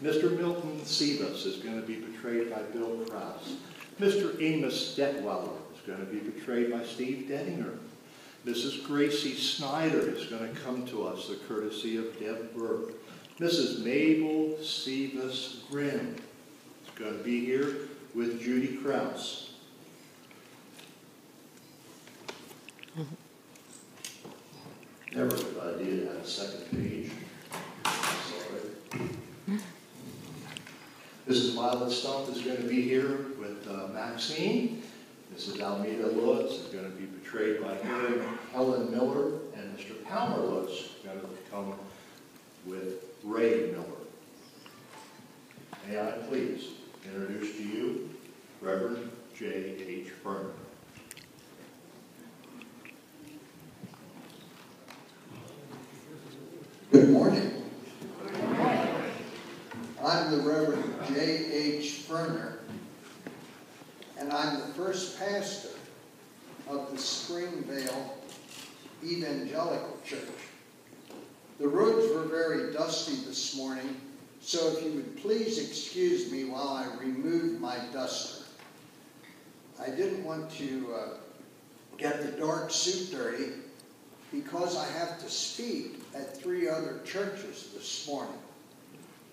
Mr. Milton Sebas is going to be portrayed by Bill Krause. Mr. Amos Detweiler is going to be portrayed by Steve Dedinger. Mrs. Gracie Snyder is going to come to us, the courtesy of Deb Burke. Mrs. Mabel Sebas Grimm is going to be here with Judy Krause. Never a good idea to have a second page. Sorry. Mrs. Violet Stump is going to be here with Maxine. Mrs. Almeida Lutz is going to be portrayed by Helen Miller, and Mr. Palmer Lutz is going to come with Ray Miller. May I please introduce to you Reverend J.H. Furner. Good morning. I'm the Reverend J.H. Furner, and I'm the first pastor of the Springvale Evangelical Church. The roads were very dusty this morning, so if you would please excuse me while I remove my duster. I didn't want to get the dark suit dirty because I have to speak at 3 other churches this morning.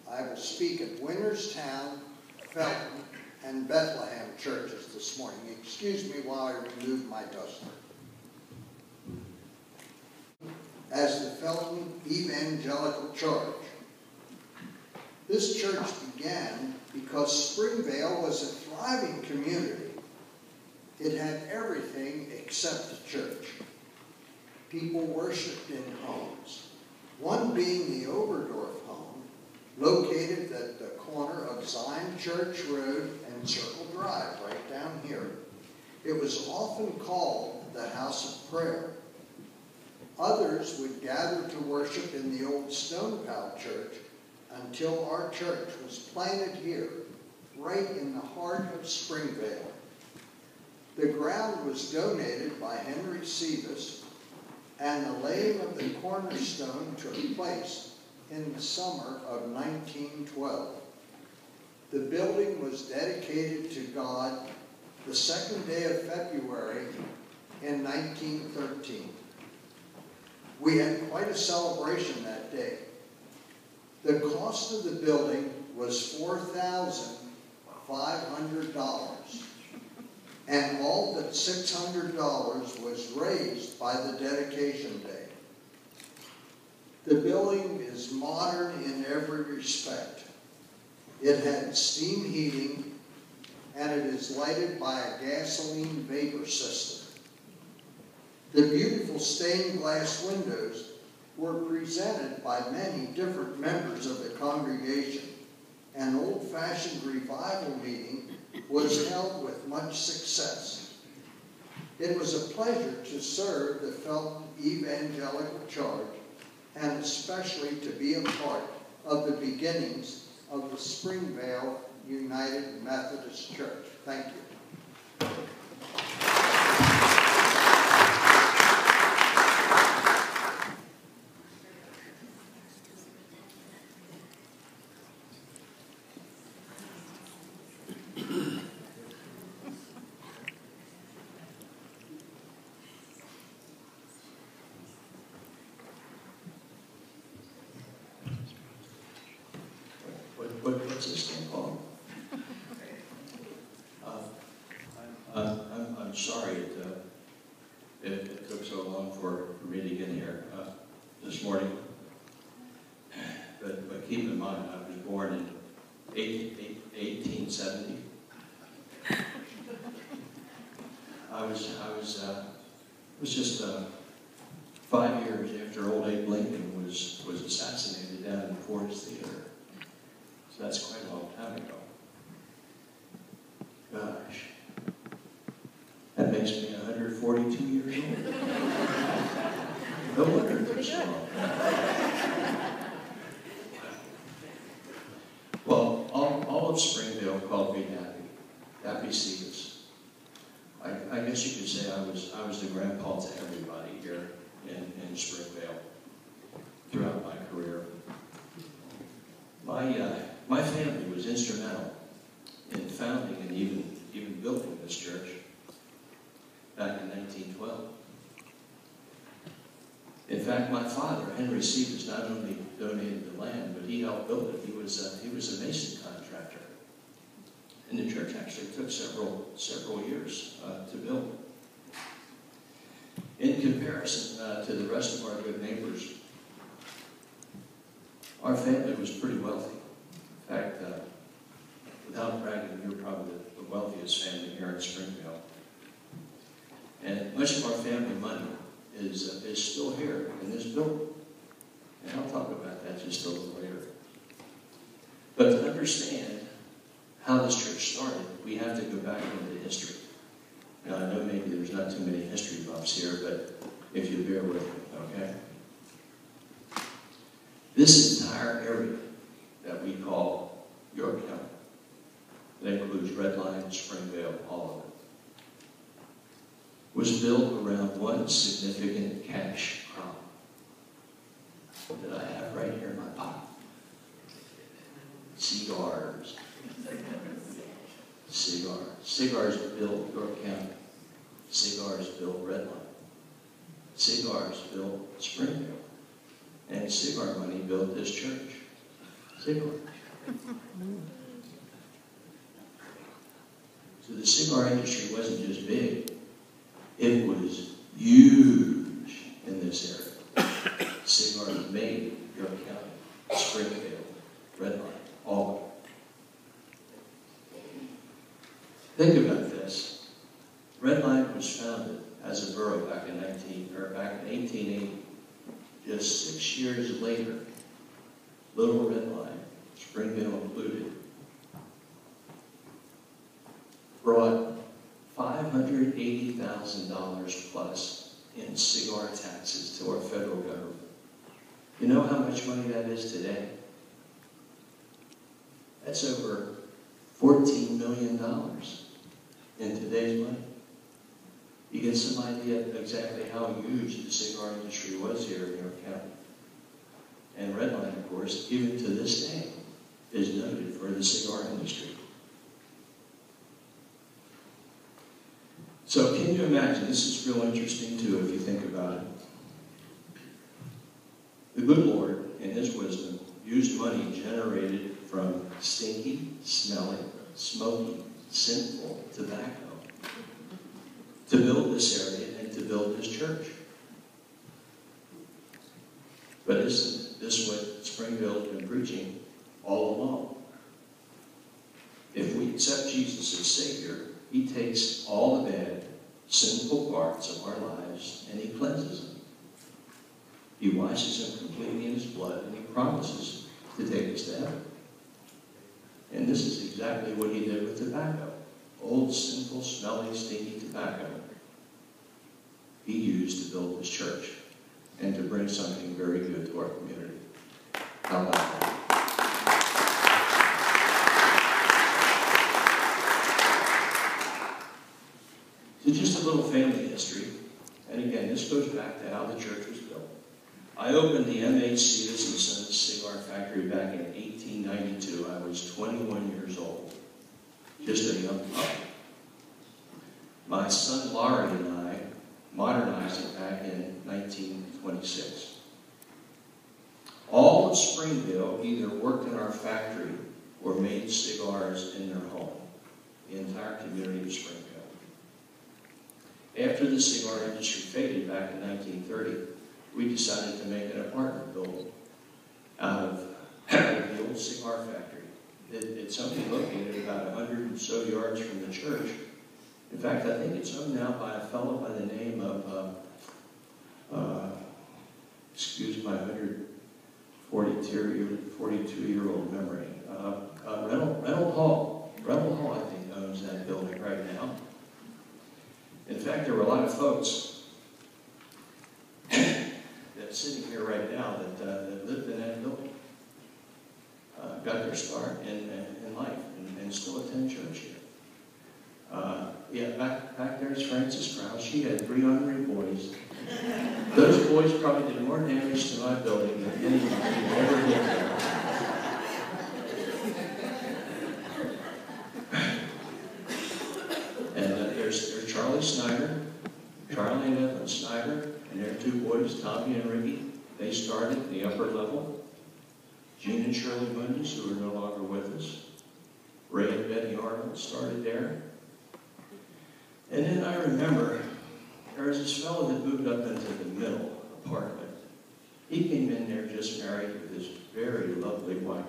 I will speak at Winterstown, Felton, and Bethlehem churches this morning. Excuse me while I remove my duster. As the Felton Evangelical Church. This church began because Springvale was a thriving community. It had everything except a church. People worshipped in homes, one being the Oberdorf home, located at the corner of Zion Church Road and Circle Drive, right down here. It was often called the House of Prayer. Others would gather to worship in the old Stone Pal Church until our church was planted here, right in the heart of Springvale. The ground was donated by Henry Sebas, and the laying of the cornerstone took place in the summer of 1912. The building was dedicated to God the 2nd day of February in 1913. We had quite a celebration that day. The cost of the building was $4,500, and all but $600 was raised by the dedication day. The building is modern in every respect. It had steam heating, and it is lighted by a gasoline vapor system. The beautiful stained glass windows were presented by many different members of the congregation. An old-fashioned revival meeting was held with much success. It was a pleasure to serve the Felton Evangelical Church, and especially to be a part of the beginnings of the Springvale United Methodist Church. Thank you. What's this thing called? I'm sorry it took so long for me to get here this morning. But keep in mind, I was born in 1870. I was just 5 years after old Abe Lincoln was assassinated down in Ford's Theater. So that's quite a long time ago. Gosh. That makes me 142 years old. No wonder it took so long. Well, all of Springvale called me Happy Sebas. I guess you could say I was the grandpa to everybody here in Springvale throughout my career. My family was instrumental in founding and even building this church back in 1912. In fact, my father, Henry Stevens, not only donated the land, but he helped build it. He was a mason contractor. And the church actually took several years to build. In comparison to the rest of our good neighbors, our family was pretty wealthy. In fact, without bragging, we were probably the wealthiest family here in Springvale. And much of our family money is still here in this building. And I'll talk about that just a little later. But to understand how this church started, we have to go back into history. Now, I know maybe there's not too many history buffs here, but if you bear with me, okay? This entire area that we call York County, that includes Red Line, Springvale, all of it, was built around one significant cash crop that I have right here in my pocket. Cigars. Cigars. Cigars built York County. Cigars built Red Line. Cigars built Springvale. And cigar money built this church. Cigar. So the cigar industry wasn't just big. It was huge in this area. Cigars made York County, Springvale, Red Line, all of it. Think about this. Red Line was founded as a borough back in 1880. Just 6 years later, Little Red Line, Springvale included, brought $580,000 plus in cigar taxes to our federal government. You know how much money that is today? That's over $14 million in today's money. You get some idea of exactly how huge the cigar industry was here in York County. And Red Line, of course, even to this day, is noted for the cigar industry. So can you imagine, this is real interesting too if you think about it. The good Lord, in His wisdom, used money generated from stinky, smelly, smoky, sinful tobacco to build this area and to build this church. But isn't this what Springvale's been preaching all along? If we accept Jesus as Savior, He takes all the bad, sinful parts of our lives and He cleanses them. He washes them completely in His blood and He promises to take us to heaven. And this is exactly what He did with tobacco. Old, sinful, smelly, stinky tobacco He used to build His church and to bring something very good to our community. How about that? So just a little family history. And again, this goes back to how the church was built. I opened the M.H. Cetus & Sons Cigar Factory back in 1892. I was 21 years old. Just a young pup. My son Laurie and I modernized it back in 1926. All of Springvale either worked in our factory or made cigars in their home. The entire community of Springvale. After the cigar industry faded back in 1930, we decided to make an apartment building out of the old cigar factory. It's only located about 100 or so yards from the church. In fact, I think it's owned now by a fellow by the name of, excuse my 142-year-old memory, Reynold Hall. Reynold Hall, I think, owns that building right now. In fact, there were a lot of folks that's sitting here right now that lived in that building, got their start in life and still attend church here. Yeah, back there's Frances Krause. She had 3 honorary boys. Those boys probably did more damage to my building than anybody ever did there. They started at the upper level. Gene and Shirley Mundis, who are no longer with us. Ray and Betty Arnold started there. And then I remember there was this fellow that moved up into the middle apartment. He came in there just married with his very lovely wife.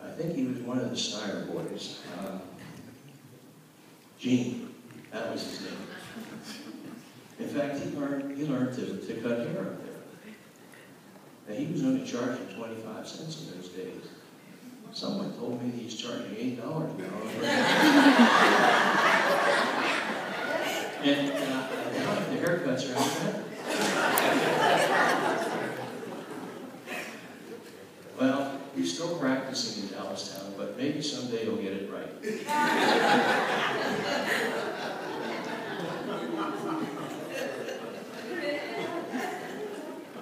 I think he was one of the Steiner boys. Gene, that was his name. In fact, he learned to cut hair up there. Now, he was only charging 25 cents in those days. Someone told me he's charging $8 now. and the haircuts are out better. Well, he's still practicing in Dallastown, but maybe someday he'll get it right.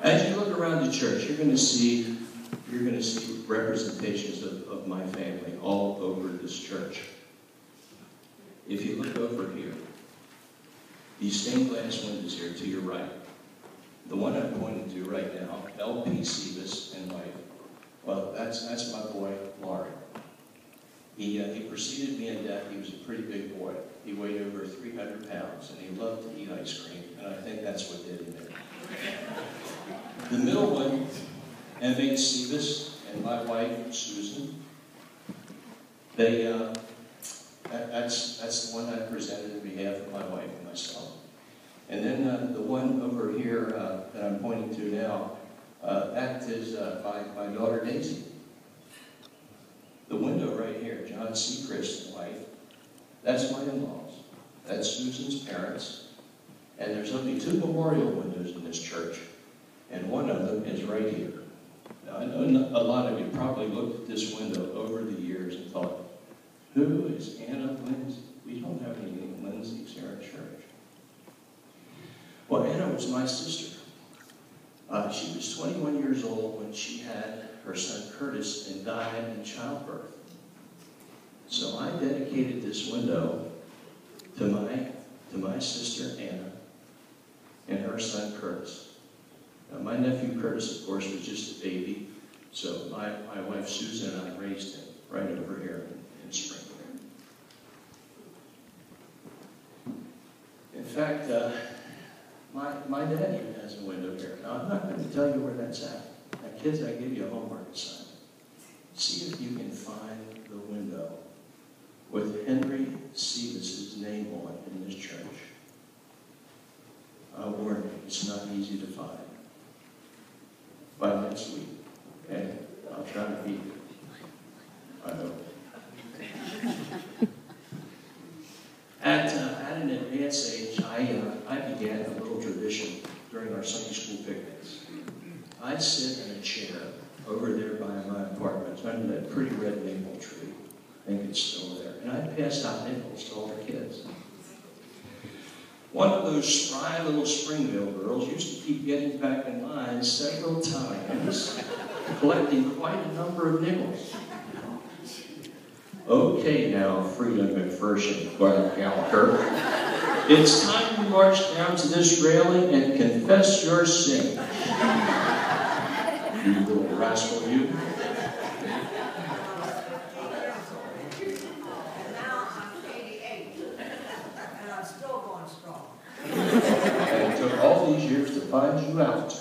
As you look around the church, you're going to see representations of my family all over this church. If you look over here, these stained glass windows here to your right, the one I'm pointing to right now, L.P. Sivas and wife. Well, that's my boy, Lauren. He preceded me in death. He was a pretty big boy. He weighed over 300 pounds, and he loved to eat ice cream, and I think that's what did him in. The middle one, M.H. Sivas and my wife, Susan, that's the one I presented on behalf of my wife and myself. And then the one over here that I'm pointing to now, that is my daughter Daisy. The window right here, John Seacrest and wife, that's my in-laws. That's Susan's parents. And there's only 2 memorial windows in this church, and one of them is right here. Now, I know a lot of you probably looked at this window over the years and thought, who is Anna Lindsay? We don't have any Lindsays here at church. Well, Anna was my sister. She was 21 years old when she had her son Curtis and died in childbirth. So I dedicated this window to my sister Anna and her son Curtis. Now, my nephew Curtis, of course, was just a baby, so my wife Susan and I raised him right over here in Springvale. In fact, my daddy has a window here. Now, I'm not going to tell you where that's at. Now, kids, I give you a homework assignment. See if you can find the window with Henry Sivas' name on it in this church. I'll warn you, it's not easy to find. By next week, okay? I'll try to beat you. I hope. At an advanced age, I began a little tradition during our Sunday school picnics. I'd sit in a chair over there by my apartment under that pretty red maple tree. I think it's still there. And I'd pass out nickels to all the kids. One of those spry little Springvale girls used to keep getting back in line several times, collecting quite a number of nickels. Okay now, Frida McPherson, Gordon Gallagher. It's time to march down to this railing and confess your sin. You little rascal, you. Now I'm 88, and I'm still going strong. And it took all these years to find you out.